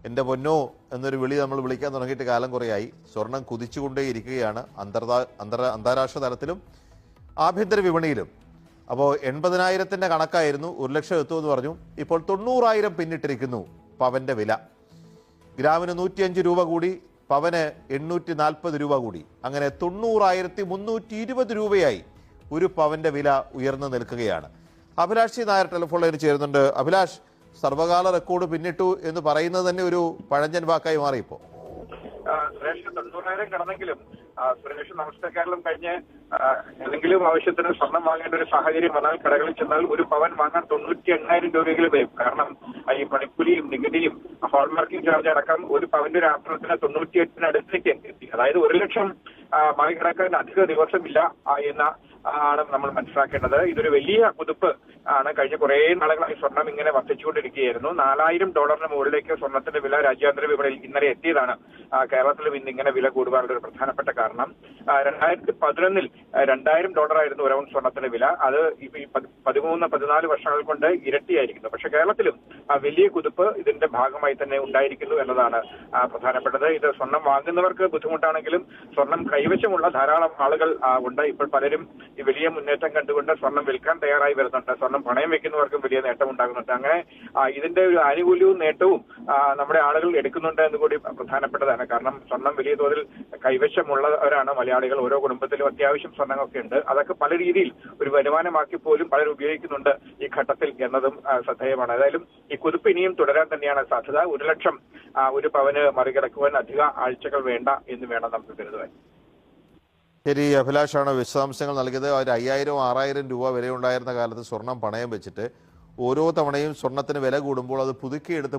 എൻ്റെ പൊന്നോ എന്നൊരു വിളി നമ്മൾ വിളിക്കാൻ തുടങ്ങിയിട്ട് കാലം കുറയായി. സ്വർണം കുതിച്ചുകൊണ്ടേയിരിക്കുകയാണ് അന്താരാഷ്ട്ര തലത്തിലും ആഭ്യന്തര വിപണിയിലും. അപ്പോൾ 80,000-ൻ്റെ കണക്കായിരുന്നു, 1 ലക്ഷം എത്തുമെന്ന് പറഞ്ഞു. ഇപ്പോൾ 90,000 പിന്നിട്ടിരിക്കുന്നു പവൻ്റെ വില. ഗ്രാമിന് 105 രൂപ കൂടി, പവന് 840 രൂപ കൂടി. അങ്ങനെ 90,320 രൂപയായി ഒരു പവൻ്റെ വില ഉയർന്നു നിൽക്കുകയാണ്. അഭിലാഷ് നായർ ടെലിഫോൺ ലൈനിൽ ചേരുന്നുണ്ട്. അഭിലാഷ്, സർവകാല റെക്കോർഡ് പിന്നിട്ടു എന്ന് പറയുന്നത് തന്നെ ഒരു പഴഞ്ചൻ വാക്കായി മാറി ഇപ്പോൾ. സുരേഷ് 90,000 കടന്നെങ്കിലും സുരേഷ് നമസ്കാരം കഴിഞ്ഞ് ഏതെങ്കിലും ആവശ്യത്തിന് സ്വർണം വാങ്ങേണ്ട ഒരു സാഹചര്യം വന്നാൽ കടകളിൽ ചെന്നാൽ ഒരു പവൻ വാങ്ങാൻ 98,000 രൂപയെങ്കിലും വരും. കാരണം ഈ പണിക്കൂലിയും നികുതിയും ഹോൾമാർക്കിംഗ് ചാർജ് അടക്കം ഒരു പവന്റെ ഒരു ആഭരണത്തിന് 98 അടുത്തേക്ക് എത്തി. അതായത് 1 ലക്ഷം മറികടക്കാൻ അധിക ദിവസമില്ല എന്ന് ആണ് നമ്മൾ മനസ്സിലാക്കേണ്ടത്. ഇതൊരു വലിയ കുതിപ്പ് ആണ്. കഴിഞ്ഞ കുറെ നാളുകളായി സ്വർണം ഇങ്ങനെ വർദ്ധിച്ചുകൊണ്ടിരിക്കുകയായിരുന്നു. $4,000 മുകളിലേക്ക് സ്വർണത്തിന്റെ വില രാജ്യാന്തര വിപണിയിൽ ഇന്നലെ എത്തിയതാണ്. കേരളത്തിലും ഇന്ന് ഇങ്ങനെ വില കൂടുവാനുള്ള ഒരു പ്രധാനപ്പെട്ട കാരണം 2011-ൽ $2,000 ആയിരുന്നു ഒരു ഔൺസ് സ്വർണത്തിന്റെ വില. അത് ഈ 13-14 വർഷങ്ങൾ കൊണ്ട് ഇരട്ടിയായിരിക്കുന്നു. പക്ഷെ കേരളത്തിലും വലിയ കുതിപ്പ് ഇതിന്റെ ഭാഗമായി തന്നെ ഉണ്ടായിരിക്കുന്നു എന്നതാണ് പ്രധാനപ്പെട്ടത്. ഇത് സ്വർണം വാങ്ങുന്നവർക്ക് ബുദ്ധിമുട്ടാണെങ്കിലും സ്വർണം കൈവശമുള്ള ധാരാളം ആളുകൾ ഉണ്ട്. ഇപ്പോൾ പലരും ഈ വലിയ മുന്നേറ്റം കണ്ടുകൊണ്ട് സ്വർണം വിൽക്കാൻ തയ്യാറായി വരുന്നുണ്ട്. സ്വർണം പണയം വെക്കുന്നവർക്കും വലിയ നേട്ടം ഉണ്ടാകുന്നുണ്ട്. അങ്ങനെ ഇതിന്റെ ഒരു ആനുകൂല്യവും നേട്ടവും നമ്മുടെ ആളുകൾ എടുക്കുന്നുണ്ട് എന്ന് കൂടി പ്രധാനപ്പെട്ടതാണ്. കാരണം സ്വർണം വലിയ തോതിൽ കൈവശമുള്ളവരാണ് മലയാളികൾ. ഓരോ കുടുംബത്തിലും അത്യാവശ്യം സ്വർണ്ണമൊക്കെ ഉണ്ട്. അതൊക്കെ പല രീതിയിൽ ഒരു വരുമാനമാക്കി പോലും പലരും ഉപയോഗിക്കുന്നുണ്ട് ഈ ഘട്ടത്തിൽ എന്നതും ശ്രദ്ധേയമാണ്. ഏതായാലും ഈ കുതിപ്പ് ഇനിയും തുടരാൻ തന്നെയാണ് സാധ്യത. 1 ലക്ഷം ഒരു പവന് മറികടക്കുവാൻ അധിക ആഴ്ചകൾ വേണ്ട എന്ന് വേണം നമുക്ക് കരുതുവാൻ. ശരി, അഭിലാഷാണ് വിശദാംശങ്ങൾ നൽകിയത്. ഒരു 5,000-6,000 രൂപ വിലയുണ്ടായിരുന്ന കാലത്ത് സ്വർണം പണയം വെച്ചിട്ട് ഓരോ തവണയും സ്വർണത്തിന് വില കൂടുമ്പോൾ അത് പുതുക്കിയെടുത്ത്